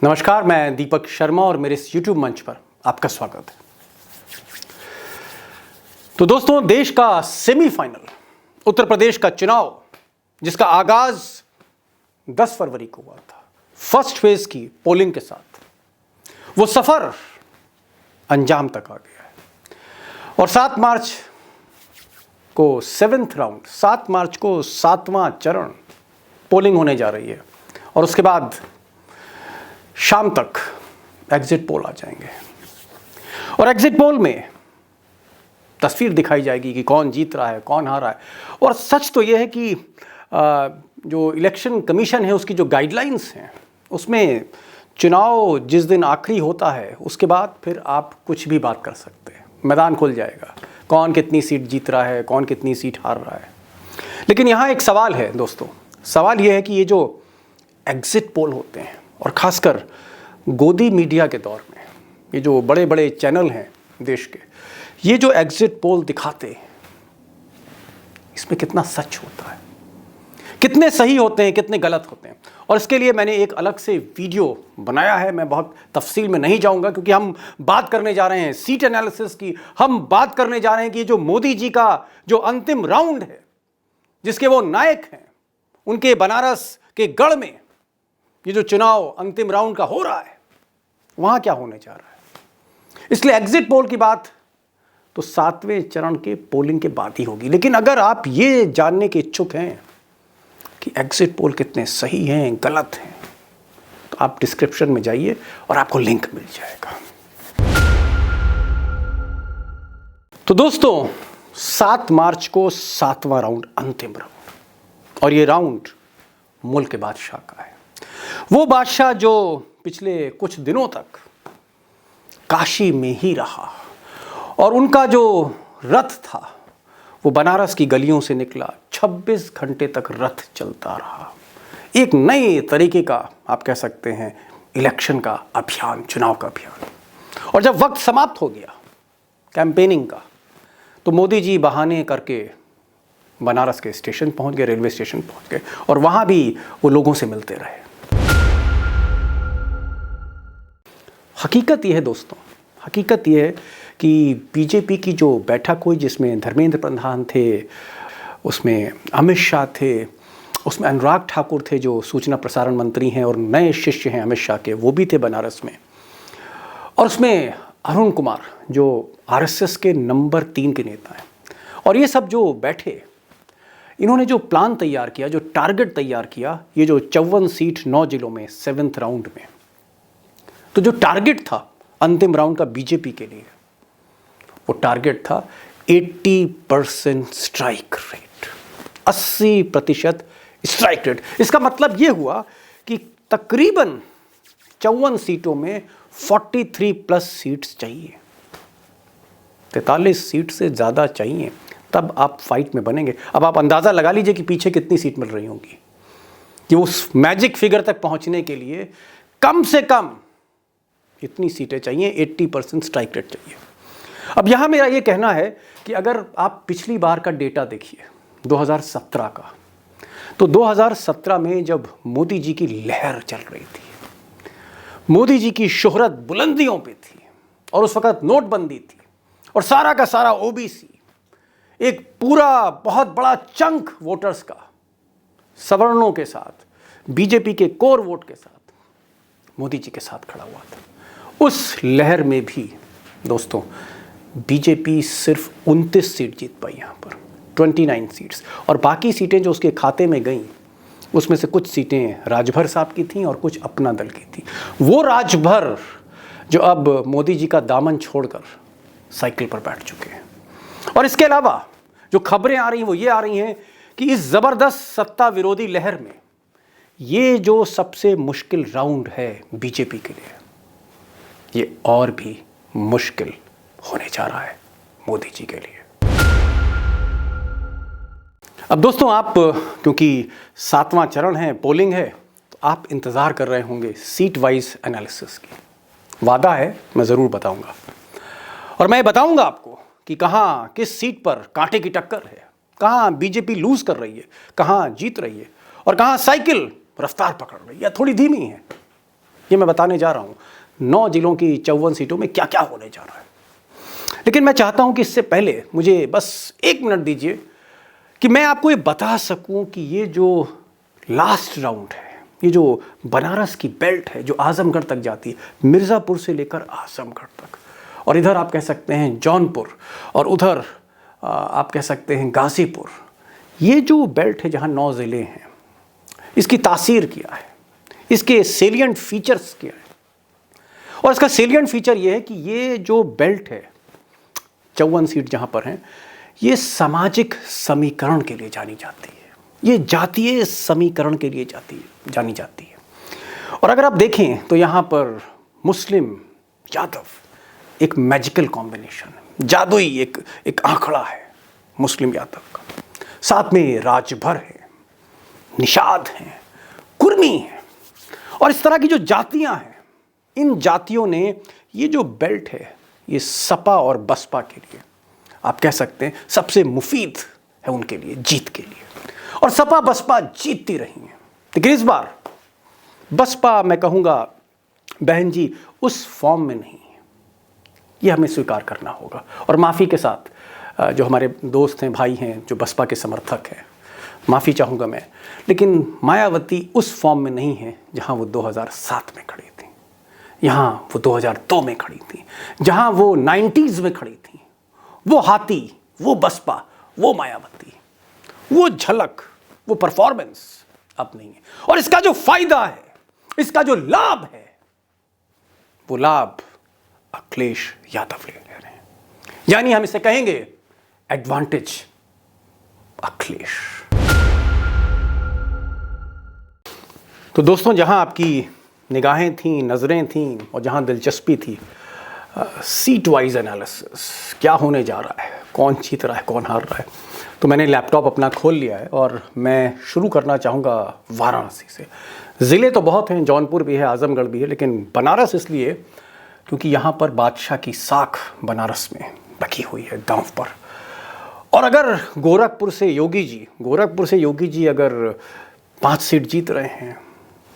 नमस्कार, मैं दीपक शर्मा और मेरे इस YouTube मंच पर आपका स्वागत है। तो दोस्तों, देश का सेमीफाइनल उत्तर प्रदेश का चुनाव जिसका आगाज 10 फरवरी को हुआ था, फर्स्ट फेज की पोलिंग के साथ, वो सफर अंजाम तक आ गया है और 7 मार्च को 7th राउंड, 7 मार्च को 7वां चरण पोलिंग होने जा रही है और उसके बाद शाम तक एग्जिट पोल आ जाएंगे और एग्जिट पोल में तस्वीर दिखाई जाएगी कि कौन जीत रहा है, कौन हारा है। और सच तो यह है कि जो इलेक्शन कमीशन है उसकी जो गाइडलाइंस हैं उसमें चुनाव जिस दिन आखिरी होता है उसके बाद फिर आप कुछ भी बात कर सकते हैं, मैदान खुल जाएगा, कौन कितनी सीट जीत रहा है, कौन कितनी सीट हार रहा है। लेकिन यहाँ एक सवाल है दोस्तों, सवाल ये है कि ये जो एग्जिट पोल होते हैं और ख़ासकर गोदी मीडिया के दौर में ये जो बड़े बड़े चैनल हैं देश के, ये जो एग्जिट पोल दिखाते हैं इसमें कितना सच होता है, कितने सही होते हैं, कितने गलत होते हैं। और इसके लिए मैंने एक अलग से वीडियो बनाया है। मैं बहुत तफसील में नहीं जाऊंगा क्योंकि हम बात करने जा रहे हैं सीट एनालिसिस की, हम बात करने जा रहे हैं कि ये जो मोदी जी का जो अंतिम राउंड है जिसके वो नायक हैं, उनके बनारस के गढ़ में ये जो चुनाव अंतिम राउंड का हो रहा है वहां क्या होने जा रहा है। इसलिए एग्जिट पोल की बात तो 7वें चरण के पोलिंग के बाद ही होगी। लेकिन अगर आप ये जानने के इच्छुक हैं कि एग्जिट पोल कितने सही हैं, गलत हैं, तो आप डिस्क्रिप्शन में जाइए और आपको लिंक मिल जाएगा। तो दोस्तों, 7 मार्च को 7वां राउंड, अंतिम राउंड, और ये राउंड मुल्क के बादशाह का है। वो बादशाह जो पिछले कुछ दिनों तक काशी में ही रहा और उनका जो रथ था वो बनारस की गलियों से निकला, 26 घंटे तक रथ चलता रहा। एक नए तरीके का आप कह सकते हैं इलेक्शन का अभियान, चुनाव का अभियान। और जब वक्त समाप्त हो गया कैंपेनिंग का तो मोदी जी बहाने करके बनारस के स्टेशन पहुंच गए, रेलवे स्टेशन पहुंच गए और वहां भी वो लोगों से मिलते रहे। हकीकत यह है दोस्तों, हकीकत यह है कि बीजेपी की जो बैठक हुई जिसमें धर्मेंद्र प्रधान थे, उसमें अमित शाह थे, उसमें अनुराग ठाकुर थे जो सूचना प्रसारण मंत्री हैं और नए शिष्य हैं अमित शाह के, वो भी थे बनारस में, और उसमें अरुण कुमार जो आरएसएस के नंबर 3 के नेता हैं। और ये सब जो बैठे, इन्होंने जो प्लान तैयार किया, जो टारगेट तैयार किया, ये जो 54 सीट 9 जिलों में 7th राउंड में, तो जो टारगेट था अंतिम राउंड का बीजेपी के लिए, वो टारगेट था 80% स्ट्राइक रेट, 80% स्ट्राइक रेट। इसका मतलब ये हुआ कि तकरीबन 54 सीटों में 43+ सीट्स चाहिए, 43 सीट से ज़्यादा चाहिए, तब आप फाइट में बनेंगे। अब आप अंदाज़ा लगा लीजिए कि पीछे कितनी सीट मिल रही होंगी कि उस मैजिक फिगर तक पहुंचने के लिए कम से कम इतनी सीटें चाहिए, 80% स्ट्राइक रेट चाहिए। अब यहाँ मेरा ये कहना है कि अगर आप पिछली बार का डेटा देखिए 2017 का, तो 2017 में जब मोदी जी की लहर चल रही थी, मोदी जी की शोहरत बुलंदियों पे थी और उस वक्त नोटबंदी थी और सारा का सारा ओबीसी, एक पूरा बहुत बड़ा चंक वोटर्स का सवर्णों के साथ, बीजेपी के कोर वोट के साथ मोदी जी के साथ खड़ा हुआ था। उस लहर में भी दोस्तों बीजेपी सिर्फ 29 सीट जीत पाई, यहाँ पर 29 सीट्स, और बाकी सीटें जो उसके खाते में गईं उसमें से कुछ सीटें राजभर साहब की थीं और कुछ अपना दल की थी। वो राजभर जो अब मोदी जी का दामन छोड़कर साइकिल पर बैठ चुके हैं। और इसके अलावा जो खबरें आ रही हैं वो ये आ रही हैं कि इस ज़बरदस्त सत्ता विरोधी लहर में ये जो सबसे मुश्किल राउंड है बीजेपी के लिए, ये और भी मुश्किल होने जा रहा है मोदी जी के लिए। अब दोस्तों, आप क्योंकि 7वां चरण है, पोलिंग है, तो आप इंतज़ार कर रहे होंगे सीट वाइज एनालिसिस की। वादा है मैं ज़रूर बताऊंगा और मैं बताऊंगा आपको कि कहाँ किस सीट पर कांटे की टक्कर है, कहाँ बीजेपी लूज कर रही है, कहाँ जीत रही है और कहाँ साइकिल रफ्तार पकड़ रही है या थोड़ी धीमी है। ये मैं बताने जा रहा हूँ 9 जिलों की 54 सीटों में क्या क्या होने जा रहा है। लेकिन मैं चाहता हूँ कि इससे पहले मुझे बस 1 मिनट दीजिए कि मैं आपको ये बता सकूँ कि ये जो लास्ट राउंड है, ये जो बनारस की बेल्ट है जो आजमगढ़ तक जाती है, मिर्ज़ापुर से लेकर आजमगढ़ तक, और इधर आप कह सकते हैं जौनपुर, और उधर आप कह सकते हैं गाज़ीपुर, ये जो बेल्ट है जहाँ 9 ज़िले हैं, इसकी तासीर क्या है, इसके सेलिएंट फीचर्स क्या है। और इसका सेलिएंट फीचर ये है कि ये जो बेल्ट है, 54 सीट जहाँ पर हैं, ये सामाजिक समीकरण के लिए जानी जाती है, ये जातीय समीकरण के लिए जानी जाती है। और अगर आप देखें तो यहाँ पर मुस्लिम यादव एक मैजिकल कॉम्बिनेशन है, जादुई एक आंकड़ा है मुस्लिम यादव का। साथ में राजभर है, निषाद हैं, कुर्मी हैं, और इस तरह की जो जातियां हैं, इन जातियों ने ये जो बेल्ट है, ये सपा और बसपा के लिए आप कह सकते हैं सबसे मुफीद है उनके लिए, जीत के लिए। और सपा बसपा जीतती रही हैं, लेकिन इस बार बसपा, मैं कहूँगा बहन जी, उस फॉर्म में नहीं है, ये हमें स्वीकार करना होगा। और माफ़ी के साथ जो हमारे दोस्त हैं, भाई हैं, जो बसपा के समर्थक हैं, माफ़ी चाहूँगा मैं, लेकिन मायावती उस फॉर्म में नहीं है जहाँ वो 2007 में खड़ी थी, यहाँ वो 2002 में खड़ी थी, जहाँ वो 90s में खड़ी थी। वो हाथी, वो बसपा, वो मायावती, वो झलक, वो परफॉर्मेंस अब नहीं है। और इसका जो फायदा है, इसका जो लाभ है, वो लाभ अखिलेश यादव ले रहे हैं। यानी हम इसे कहेंगे एडवांटेज अखिलेश। तो दोस्तों, जहां आपकी निगाहें थीं, नज़रें थीं, और जहां दिलचस्पी थी सीट वाइज एनालिसिस, क्या होने जा रहा है, कौन जीत रहा है, कौन हार रहा है, तो मैंने लैपटॉप अपना खोल लिया है और मैं शुरू करना चाहूँगा वाराणसी से। ज़िले तो बहुत हैं, जौनपुर भी है, आजमगढ़ भी है, लेकिन बनारस इसलिए क्योंकि यहाँ पर बादशाह की साख बनारस में रखी हुई है दांव पर। और अगर गोरखपुर से योगी जी अगर 5 सीट जीत रहे हैं,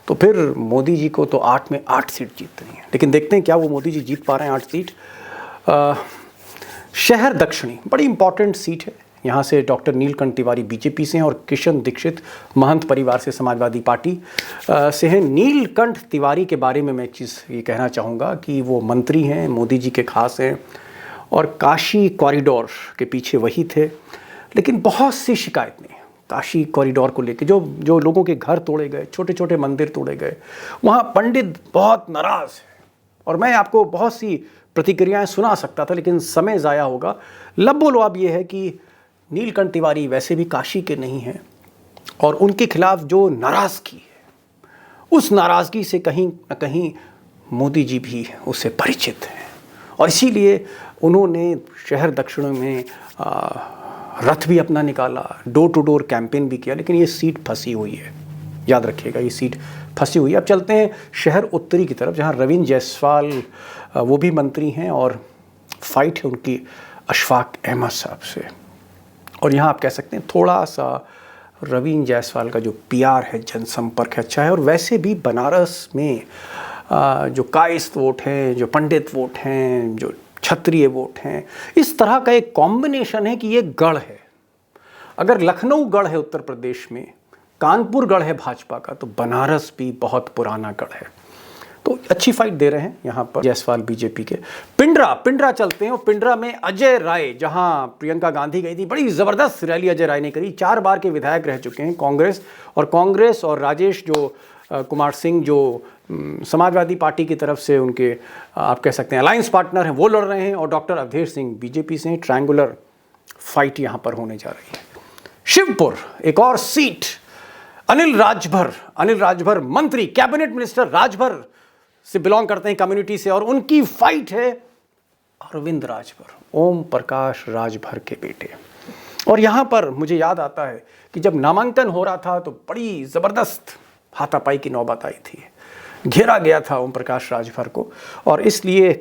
तो फिर मोदी जी को तो 8 में 8 सीट जीतनी है। लेकिन देखते हैं क्या वो मोदी जी जीत पा रहे हैं 8 सीट। शहर दक्षिणी बड़ी इंपॉर्टेंट सीट है, यहाँ से डॉक्टर नीलकंठ तिवारी बीजेपी से हैं और किशन दीक्षित महंत परिवार से समाजवादी पार्टी से हैं। नीलकंठ तिवारी के बारे में मैं एक चीज़ ये कहना चाहूँगा कि वो मंत्री हैं, मोदी जी के खास हैं, और काशी कॉरिडोर के पीछे वही थे। लेकिन बहुत सी शिकायतें काशी कॉरिडोर को लेकर, जो लोगों के घर तोड़े गए, छोटे छोटे मंदिर तोड़े गए, वहाँ पंडित बहुत नाराज़ है। और मैं आपको बहुत सी प्रतिक्रियाएं सुना सकता था, लेकिन समय ज़ाया होगा। लब्बो लुआब ये है कि नीलकंठ तिवारी वैसे भी काशी के नहीं हैं, और उनके खिलाफ जो नाराज़गी है, उस नाराज़गी से कहीं न कहीं मोदी जी भी उससे परिचित हैं, और इसीलिए उन्होंने शहर दक्षिण में रथ भी अपना निकाला, डोर टू डोर कैंपेन भी किया। लेकिन ये सीट फंसी हुई है, याद रखिएगा, ये सीट फंसी हुई है। अब चलते हैं शहर उत्तरी की तरफ, जहाँ रवींद्र जायसवाल वो भी मंत्री हैं, और फाइट है उनकी अशफाक अहमद साहब से। और यहाँ आप कह सकते हैं थोड़ा सा रवींद्र जायसवाल का जो पीआर है, जनसंपर्क है, अच्छा है। और वैसे भी बनारस में जो कायस्थ वोट हैं, जो पंडित वोट हैं, जो क्षत्रिय वोट हैं, इस तरह का एक कॉम्बिनेशन है कि ये गढ़ है। अगर लखनऊ गढ़ है उत्तर प्रदेश में, कानपुर गढ़ है भाजपा का, तो बनारस भी बहुत पुराना गढ़ है। तो अच्छी फाइट दे रहे हैं यहाँ पर जायसवाल बीजेपी के। पिंडरा चलते हैं, और पिंडरा में अजय राय, जहाँ प्रियंका गांधी गई थी, बड़ी ज़बरदस्त रैली अजय राय ने करी। 4 बार के विधायक रह चुके हैं कांग्रेस और राजेश जो कुमार सिंह जो समाजवादी पार्टी की तरफ से उनके आप कह सकते हैं अलायंस पार्टनर हैं, वो लड़ रहे हैं, और डॉक्टर अवधेश सिंह बीजेपी से हैं। ट्रायंगुलर फाइट यहाँ पर होने जा रही है। शिवपुर एक और सीट, अनिल राजभर मंत्री, कैबिनेट मिनिस्टर राजभर से बिलोंग करते हैं कम्युनिटी से, और उनकी फाइट है अरविंद राजभर, ओम प्रकाश राजभर के बेटे। और यहाँ पर मुझे याद आता है कि जब नामांकन हो रहा था तो बड़ी ज़बरदस्त हाथापाई की नौबत आई थी, घेरा गया था ओम प्रकाश राजभर को, और इसलिए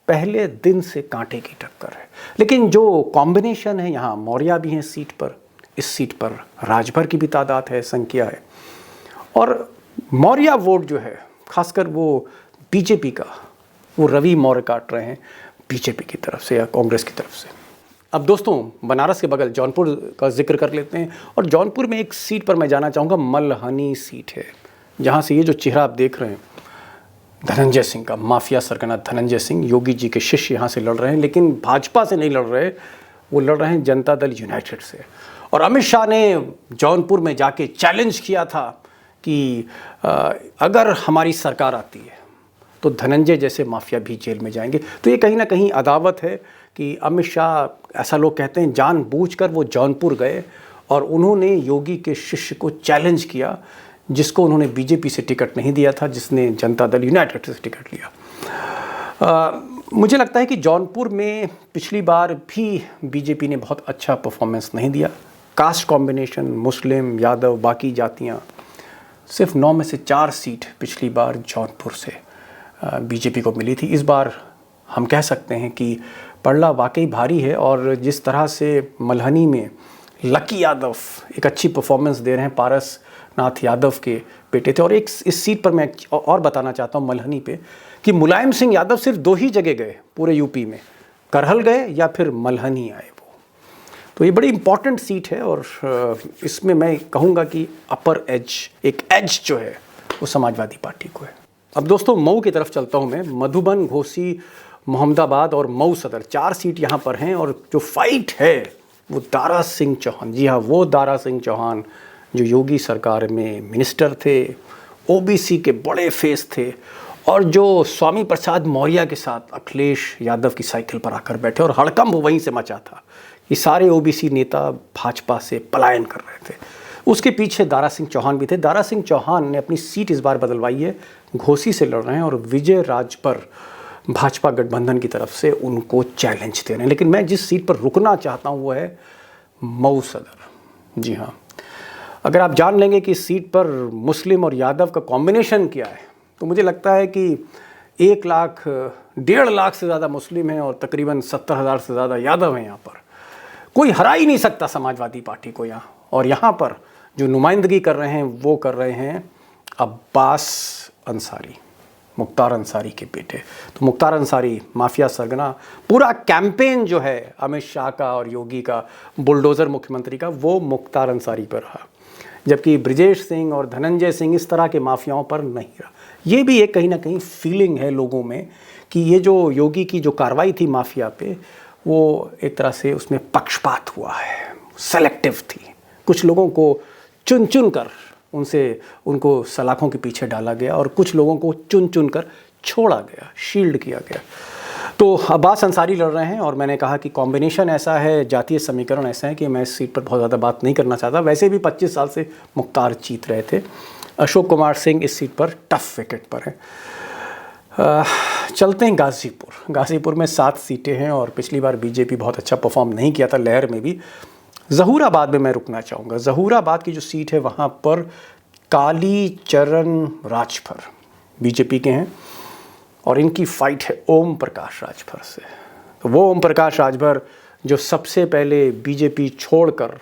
पहले दिन से कांटे की टक्कर है। लेकिन जो कॉम्बिनेशन है, यहाँ मौर्य भी हैं सीट पर, इस सीट पर राजभर की भी तादाद है, संख्या है, और मौर्य वोट जो है खासकर वो बीजेपी का वो रवि मौर्य काट रहे हैं बीजेपी की तरफ से या कांग्रेस की तरफ से। अब दोस्तों, बनारस के बगल जौनपुर का जिक्र कर लेते हैं, और जौनपुर में एक सीट पर मैं जाना चाहूँगा। मल्हनी सीट है, जहाँ से ये जो चेहरा आप देख रहे हैं धनंजय सिंह का, माफिया सरगना धनंजय सिंह, योगी जी के शिष्य यहाँ से लड़ रहे हैं, लेकिन भाजपा से नहीं लड़ रहे, वो लड़ रहे हैं जनता दल यूनाइटेड से। और अमित शाह ने जौनपुर में जाके चैलेंज किया था कि अगर हमारी सरकार आती है तो धनंजय जैसे माफिया भी जेल में जाएंगे। तो ये कहीं ना कहीं अदावत है कि अमित शाह, ऐसा लोग कहते हैं, जानबूझकर वो जौनपुर गए और उन्होंने योगी के शिष्य को चैलेंज किया, जिसको उन्होंने बीजेपी से टिकट नहीं दिया था, जिसने जनता दल यूनाइटेड से टिकट लिया। मुझे लगता है कि जौनपुर में पिछली बार भी बीजेपी ने बहुत अच्छा परफॉर्मेंस नहीं दिया। कास्ट कॉम्बिनेशन, मुस्लिम, यादव, बाकी जातियाँ, सिर्फ 9 में से 4 सीट पिछली बार जौनपुर से बीजेपी को मिली थी। इस बार हम कह सकते हैं कि पड़ला वाकई भारी है, और जिस तरह से मल्हनी में लकी यादव एक अच्छी परफॉर्मेंस दे रहे हैं, पारस नाथ यादव के बेटे थे। और एक इस सीट पर मैं और बताना चाहता हूँ मल्हनी पे कि मुलायम सिंह यादव सिर्फ 2 ही जगह गए पूरे यूपी में, करहल गए या फिर मल्हनी आए वो। तो ये बड़ी इंपॉर्टेंट सीट है, और इसमें मैं कहूँगा कि अपर एज, एक एज जो है वो समाजवादी पार्टी को है। अब दोस्तों, मऊ की तरफ चलता हूँ मैं। मधुबन, घोसी, मोहम्मदाबाद और मऊ सदर, 4 सीट यहाँ पर हैं, और जो फाइट है वो दारा सिंह चौहान, जी हाँ, वो दारा सिंह चौहान जो योगी सरकार में मिनिस्टर थे, ओबीसी के बड़े फेस थे, और जो स्वामी प्रसाद मौर्य के साथ अखिलेश यादव की साइकिल पर आकर बैठे, और हड़कंप वहीं से मचा था कि सारे ओबीसी नेता भाजपा से पलायन कर रहे थे। उसके पीछे दारा सिंह चौहान भी थे। दारा सिंह चौहान ने अपनी सीट इस बार बदलवाई है, घोसी से लड़ रहे हैं, और विजय राज पर भाजपा गठबंधन की तरफ से उनको चैलेंज दे रहे हैं। लेकिन मैं जिस सीट पर रुकना चाहता हूँ वो है मऊ सदर। जी हाँ, अगर आप जान लेंगे कि इस सीट पर मुस्लिम और यादव का कॉम्बिनेशन क्या है, तो मुझे लगता है कि 1 लाख 1.5 लाख से ज़्यादा मुस्लिम हैं और तकरीबन 70,000 से ज़्यादा यादव हैं। यहाँ पर कोई हरा ही नहीं सकता समाजवादी पार्टी को यहाँ। और यहाँ पर जो नुमाइंदगी कर रहे हैं वो कर रहे हैं अब्बास अंसारी, मुख्तार अंसारी के बेटे। तो मुख्तार अंसारी माफिया सरगना, पूरा कैंपेन जो है अमित शाह का और योगी का, बुलडोज़र मुख्यमंत्री का, वो मुख्तार अंसारी पर रहा, जबकि ब्रिजेश सिंह और धनंजय सिंह इस तरह के माफियाओं पर नहीं रहा। ये भी एक कहीं ना कहीं फीलिंग है लोगों में कि ये जो योगी की जो कार्रवाई थी माफिया पे, वो एक तरह से उसमें पक्षपात हुआ है, सेलेक्टिव थी। कुछ लोगों को चुन चुन कर उनको सलाखों के पीछे डाला गया, और कुछ लोगों को चुन चुन कर छोड़ा गया, शील्ड किया गया। तो अब्बास अंसारी लड़ रहे हैं, और मैंने कहा कि कॉम्बिनेशन ऐसा है, जातीय समीकरण ऐसा है कि मैं इस सीट पर बहुत ज़्यादा बात नहीं करना चाहता। वैसे भी 25 साल से मुख्तार जीत रहे थे। अशोक कुमार सिंह इस सीट पर टफ विकेट पर है। चलते हैं गाज़ीपुर। गाज़ीपुर में 7 सीटें हैं, और पिछली बार बीजेपी बहुत अच्छा परफॉर्म नहीं किया था, लहर में भी। ज़हूराबाद में मैं रुकना चाहूँगा। ज़हूराबाद की जो सीट है वहाँ पर काली चरण राजभर बीजेपी के हैं, और इनकी फ़ाइट है ओम प्रकाश राजभर से। तो वो ओम प्रकाश राजभर जो सबसे पहले बीजेपी छोड़कर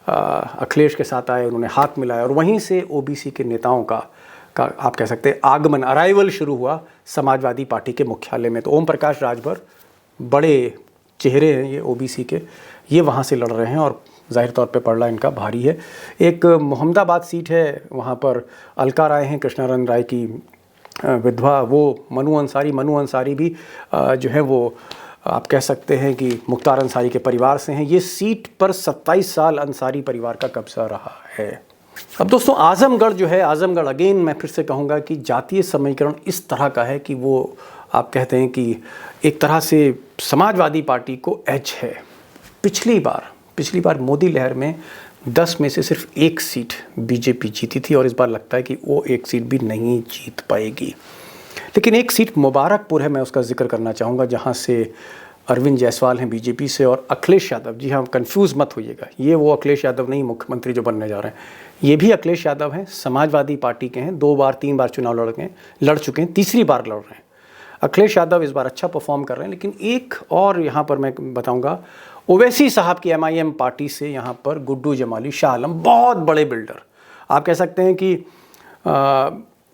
अखिलेश के साथ आए, उन्होंने हाथ मिलाया, और वहीं से ओबीसी के नेताओं का आप कह सकते हैं आगमन, अराइवल शुरू हुआ समाजवादी पार्टी के मुख्यालय में। तो ओम प्रकाश राजभर बड़े चेहरे हैं ये ओबीसी के, ये वहाँ से लड़ रहे हैं, और जाहिर तौर पे पड़ला इनका भारी है। एक मोहम्मदाबाद सीट है, वहाँ पर अलका राय हैं, कृष्णारन राय की विधवा, वो मनु अंसारी भी जो है वो आप कह सकते हैं कि मुख्तार अंसारी के परिवार से हैं। ये सीट पर 27 साल अंसारी परिवार का कब्जा रहा है। अब दोस्तों, आजमगढ़ जो है, आजमगढ़ अगेन मैं फिर से कहूँगा कि जातीय समीकरण इस तरह का है कि वो आप कहते हैं कि एक तरह से समाजवादी पार्टी को एज है। पिछली बार मोदी लहर में 10 में से सिर्फ 1 सीट बीजेपी जीती थी, और इस बार लगता है कि वो 1 सीट भी नहीं जीत पाएगी। लेकिन एक सीट मुबारकपुर है, मैं उसका जिक्र करना चाहूँगा, जहाँ से अरविंद जायसवाल हैं बीजेपी से, और अखिलेश यादव, जी हाँ, कंफ्यूज मत होइएगा, ये वो अखिलेश यादव नहीं मुख्यमंत्री जो बनने जा रहे हैं, ये भी अखिलेश यादव हैं, समाजवादी पार्टी के हैं, 2 बार 3 बार चुनाव लड़ चुके हैं, तीसरी बार लड़ रहे हैं। अखिलेश यादव इस बार अच्छा परफॉर्म कर रहे हैं। लेकिन एक और यहाँ पर मैं बताऊँगा, ओवैसी साहब की MIM पार्टी से यहाँ पर गुड्डू जमाली, शाह आलम, बहुत बड़े बिल्डर, आप कह सकते हैं कि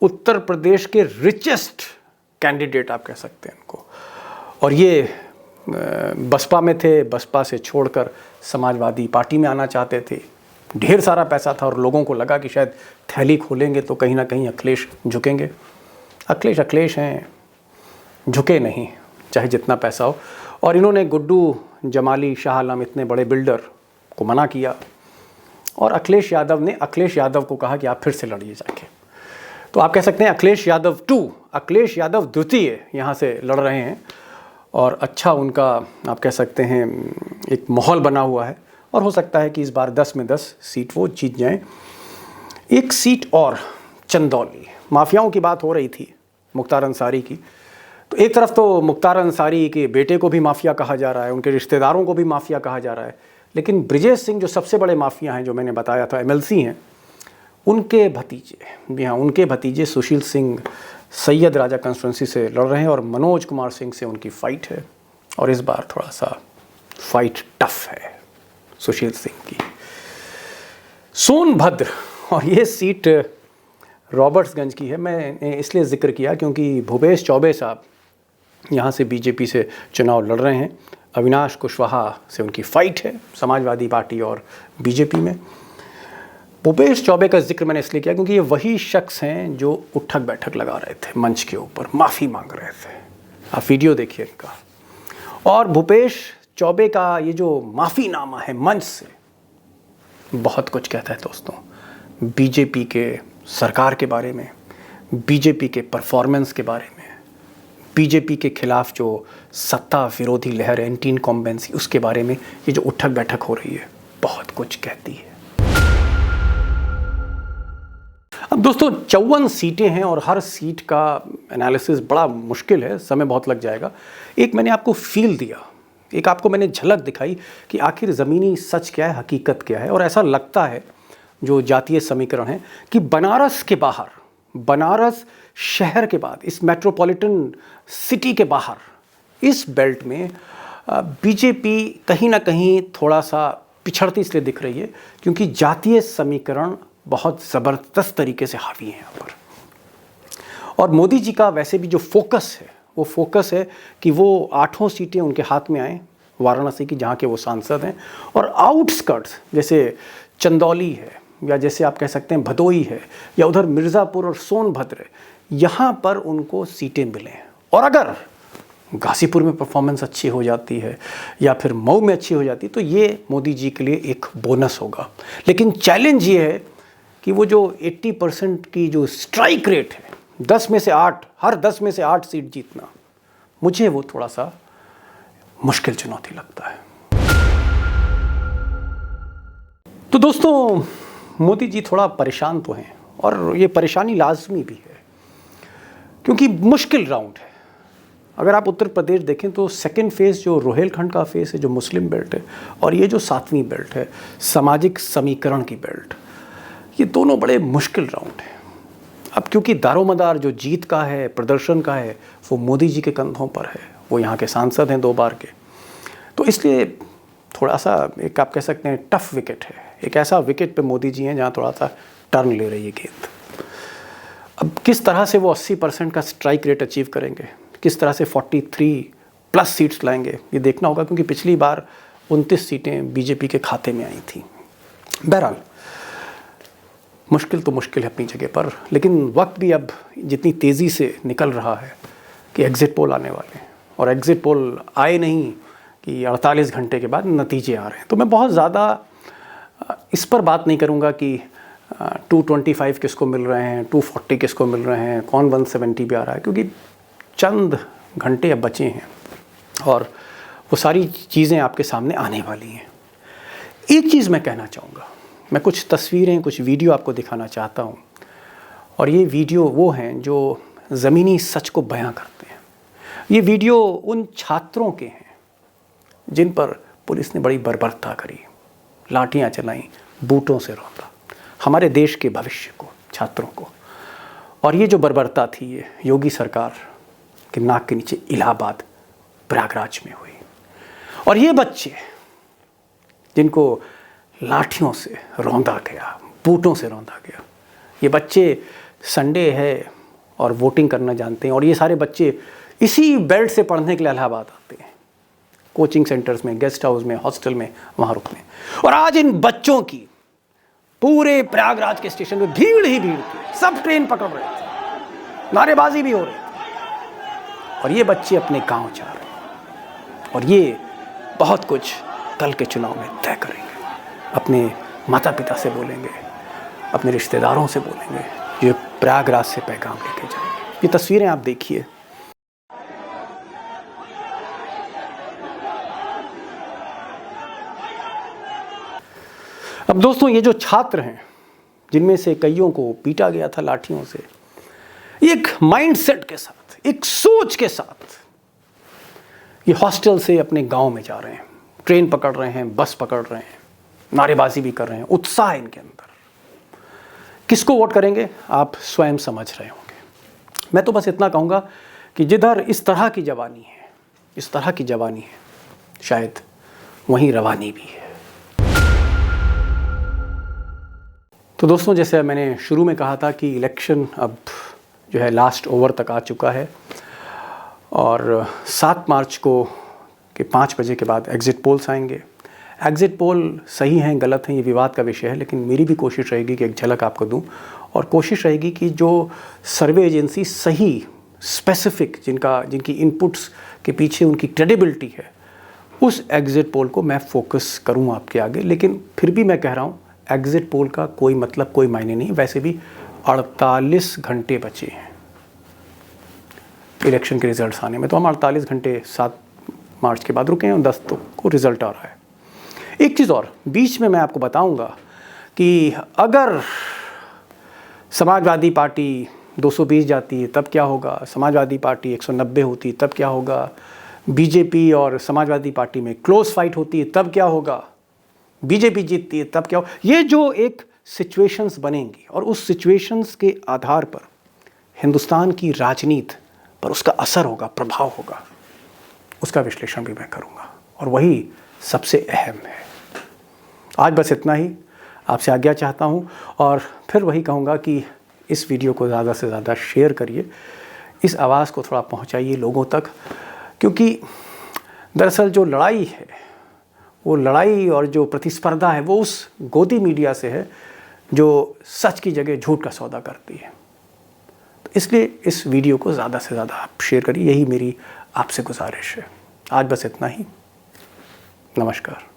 उत्तर प्रदेश के रिचेस्ट कैंडिडेट आप कह सकते हैं इनको। और ये बसपा में थे, बसपा से छोड़कर समाजवादी पार्टी में आना चाहते थे। ढेर सारा पैसा था और लोगों को लगा कि शायद थैली खोलेंगे तो कहीं ना कहीं अखिलेश झुकेंगे। अखिलेश हैं, झुके नहीं चाहे जितना पैसा हो। और इन्होंने गुड्डू, जमाली, शाह आलम, इतने बड़े बिल्डर को मना किया और अखिलेश यादव ने अखिलेश यादव को कहा कि आप फिर से लड़िए जाके। तो आप कह सकते हैं अखिलेश यादव 2, अखिलेश यादव द्वितीय यहाँ से लड़ रहे हैं और अच्छा उनका आप कह सकते हैं एक माहौल बना हुआ है और हो सकता है कि इस बार 10 में 10 सीट वो जीत जाएं। एक सीट और चंदौली, माफियाओं की बात हो रही थी मुख्तार अंसारी की। तो एक तरफ तो मुख्तार अंसारी के बेटे को भी माफिया कहा जा रहा है, उनके रिश्तेदारों को भी माफिया कहा जा रहा है, लेकिन ब्रिजेश सिंह जो सबसे बड़े माफिया हैं, जो मैंने बताया था MLC हैं, उनके भतीजे, जी हाँ, उनके भतीजे सुशील सिंह सैयद राजा कंस्टिट्यूंसी से लड़ रहे हैं और मनोज कुमार सिंह से उनकी फ़ाइट है। और इस बार थोड़ा सा फाइट टफ है सुशील सिंह की। सोनभद्र, और ये सीट रॉबर्ट्सगंज की है। मैंने इसलिए जिक्र किया क्योंकि भूपेश चौबे साहब यहाँ से बीजेपी से चुनाव लड़ रहे हैं। अविनाश कुशवाहा से उनकी फ़ाइट है समाजवादी पार्टी और बीजेपी में। भूपेश चौबे का जिक्र मैंने इसलिए किया क्योंकि ये वही शख्स हैं जो उठक बैठक लगा रहे थे मंच के ऊपर, माफ़ी मांग रहे थे। आप वीडियो देखिए इनका। और भूपेश चौबे का ये जो माफ़ीनामा है मंच से, बहुत कुछ कहता है दोस्तों, बीजेपी के सरकार के बारे में, बीजेपी के परफॉर्मेंस के बारे में, बीजेपी के खिलाफ जो सत्ता विरोधी लहर है, एंटी इनकम्बेंसी, उसके बारे में ये जो उठक बैठक हो रही है बहुत कुछ कहती है। अब दोस्तों 54 सीटें हैं और हर सीट का एनालिसिस बड़ा मुश्किल है, समय बहुत लग जाएगा। एक मैंने आपको फील दिया, एक आपको मैंने झलक दिखाई कि आखिर ज़मीनी सच क्या है, हकीकत क्या है। और ऐसा लगता है जो जातीय समीकरण है कि बनारस के बाहर, बनारस शहर के बाद, इस मेट्रोपॉलिटन सिटी के बाहर, इस बेल्ट में बीजेपी कहीं ना कहीं थोड़ा सा पिछड़ती इसलिए दिख रही है क्योंकि जातीय समीकरण बहुत ज़बरदस्त तरीके से हावी है यहाँ पर। और मोदी जी का वैसे भी जो फोकस है, वो फोकस है कि वो 8 सीटें उनके हाथ में आएँ वाराणसी की, जहाँ के वो सांसद हैं। और आउटस्कर्ट्स जैसे चंदौली है, या जैसे आप कह सकते हैं भदोई है, या उधर मिर्ज़ापुर और सोनभद्र है, यहाँ पर उनको सीटें मिलें। और अगर गाजीपुर में परफॉर्मेंस अच्छी हो जाती है या फिर मऊ में अच्छी हो जाती है तो ये मोदी जी के लिए एक बोनस होगा। लेकिन चैलेंज ये है कि वो जो 80% की जो स्ट्राइक रेट है, 10 में से 8, हर 10 में से 8 सीट जीतना, मुझे वो थोड़ा सा मुश्किल चुनौती लगता है। तो दोस्तों मोदी जी थोड़ा परेशान तो हैं और ये परेशानी लाजमी भी है क्योंकि मुश्किल राउंड है। अगर आप उत्तर प्रदेश देखें तो सेकंड फेज़ जो रोहेलखंड का फेज़ है, जो मुस्लिम बेल्ट है, और ये जो 7वीं बेल्ट है, सामाजिक समीकरण की बेल्ट, ये दोनों बड़े मुश्किल राउंड हैं। अब क्योंकि दारोमदार जो जीत का है, प्रदर्शन का है, वो मोदी जी के कंधों पर है। वो यहाँ के सांसद हैं 2 बार के, तो इसलिए थोड़ा सा एक आप कह सकते हैं टफ विकेट है। एक ऐसा विकेट पे मोदी जी हैं जहाँ थोड़ा सा टर्न ले रही है गेंद। अब किस तरह से वो 80% का स्ट्राइक रेट अचीव करेंगे, किस तरह से 43+ सीट्स लाएंगे, ये देखना होगा क्योंकि पिछली बार 29 सीटें बीजेपी के खाते में आई थी। बहरहाल मुश्किल तो मुश्किल है अपनी जगह पर, लेकिन वक्त भी अब जितनी तेज़ी से निकल रहा है कि एग्ज़िट पोल आने वाले हैं, और एग्ज़िट पोल आए नहीं कि 48 घंटे के बाद नतीजे आ रहे हैं। तो मैं बहुत ज़्यादा इस पर बात नहीं करूँगा कि 225 किसको मिल रहे हैं, 240 किसको मिल रहे हैं, कौन 170 पे आ रहा है, क्योंकि चंद घंटे अब बचे हैं और वो सारी चीज़ें आपके सामने आने वाली हैं। एक चीज़ मैं कहना चाहूँगा, मैं कुछ तस्वीरें, कुछ वीडियो आपको दिखाना चाहता हूँ, और ये वीडियो वो हैं जो ज़मीनी सच को बयां करते हैं। ये वीडियो उन छात्रों के हैं जिन पर पुलिस ने बड़ी बर्बरता करी, लाठियाँ चलाई, बूटों से रौंदा हमारे देश के भविष्य को, छात्रों को। और ये जो बर्बरता थी ये योगी सरकार के नाक के नीचे इलाहाबाद, प्रयागराज में हुई। और ये बच्चे जिनको लाठियों से रौंदा गया, बूटों से रौंदा गया, ये बच्चे संडे है और वोटिंग करना जानते हैं, और ये सारे बच्चे इसी बेल्ट से पढ़ने के लिए इलाहाबाद आते हैं, कोचिंग सेंटर्स में, गेस्ट हाउस में, हॉस्टल में, वहाँ रुकते हैं। और आज इन बच्चों की पूरे प्रयागराज के स्टेशन में भीड़ ही भीड़ थी, सब ट्रेन पकड़ रहे थे, नारेबाजी भी हो रही थी, और ये बच्चे अपने गांव जा रहे हैं। और ये बहुत कुछ कल के चुनाव में तय करेंगे, अपने माता पिता से बोलेंगे, अपने रिश्तेदारों से बोलेंगे, जो प्रयागराज से पैगाम लेके जाएंगे। ये तस्वीरें आप देखिए। अब दोस्तों, ये जो छात्र हैं, जिनमें से कईयों को पीटा गया था लाठियों से, एक माइंडसेट के साथ, एक सोच के साथ ये हॉस्टल से अपने गांव में जा रहे हैं, ट्रेन पकड़ रहे हैं, बस पकड़ रहे हैं, नारेबाजी भी कर रहे हैं, उत्साह है इनके अंदर। किसको वोट करेंगे आप स्वयं समझ रहे होंगे। मैं तो बस इतना कहूँगा कि जिधर इस तरह की जवानी है, इस तरह की जवानी है, शायद वहीं रवानी भी है। तो दोस्तों, जैसे मैंने शुरू में कहा था कि इलेक्शन अब जो है लास्ट ओवर तक आ चुका है, और 7 मार्च को के 5 बजे के बाद एग्ज़िट पोल्स आएंगे। एग्ज़िट पोल सही हैं गलत हैं ये विवाद का विषय है, लेकिन मेरी भी कोशिश रहेगी कि एक झलक आपको दूं, और कोशिश रहेगी कि जो सर्वे एजेंसी सही, स्पेसिफिक, जिनकी इनपुट्स के पीछे उनकी क्रेडिबिलिटी है, उस एग्ज़िट पोल को मैं फोकस करूं आपके आगे। लेकिन फिर भी मैं कह रहा हूं, एग्ज़िट पोल का कोई मतलब, कोई मायने नहीं। वैसे भी 48 घंटे बचे हैं इलेक्शन के रिज़ल्ट्स आने में, तो हम 48 घंटे 7 मार्च के बाद रुके हैं, और 10 को रिज़ल्ट आ रहा है। एक चीज़ और बीच में मैं आपको बताऊंगा कि अगर समाजवादी पार्टी 220 जाती है तब क्या होगा, समाजवादी पार्टी 190 होती है तब क्या होगा, बीजेपी और समाजवादी पार्टी में क्लोज फाइट होती है तब क्या होगा, बीजेपी जीतती है तब क्या होगा। ये जो एक सिचुएशंस बनेंगी, और उस सिचुएशंस के आधार पर हिंदुस्तान की राजनीति पर उसका असर होगा, प्रभाव होगा, उसका विश्लेषण भी मैं करूँगा, और वही सबसे अहम है। आज बस इतना ही, आपसे आज्ञा चाहता हूँ, और फिर वही कहूँगा कि इस वीडियो को ज़्यादा से ज़्यादा शेयर करिए, इस आवाज़ को थोड़ा पहुँचाइए लोगों तक, क्योंकि दरअसल जो लड़ाई है, वो लड़ाई और जो प्रतिस्पर्धा है, वो उस गोदी मीडिया से है जो सच की जगह झूठ का सौदा करती है। तो इसलिए इस वीडियो को ज़्यादा से ज़्यादा आप शेयर करिए, यही मेरी आपसे गुजारिश है। आज बस इतना ही। नमस्कार।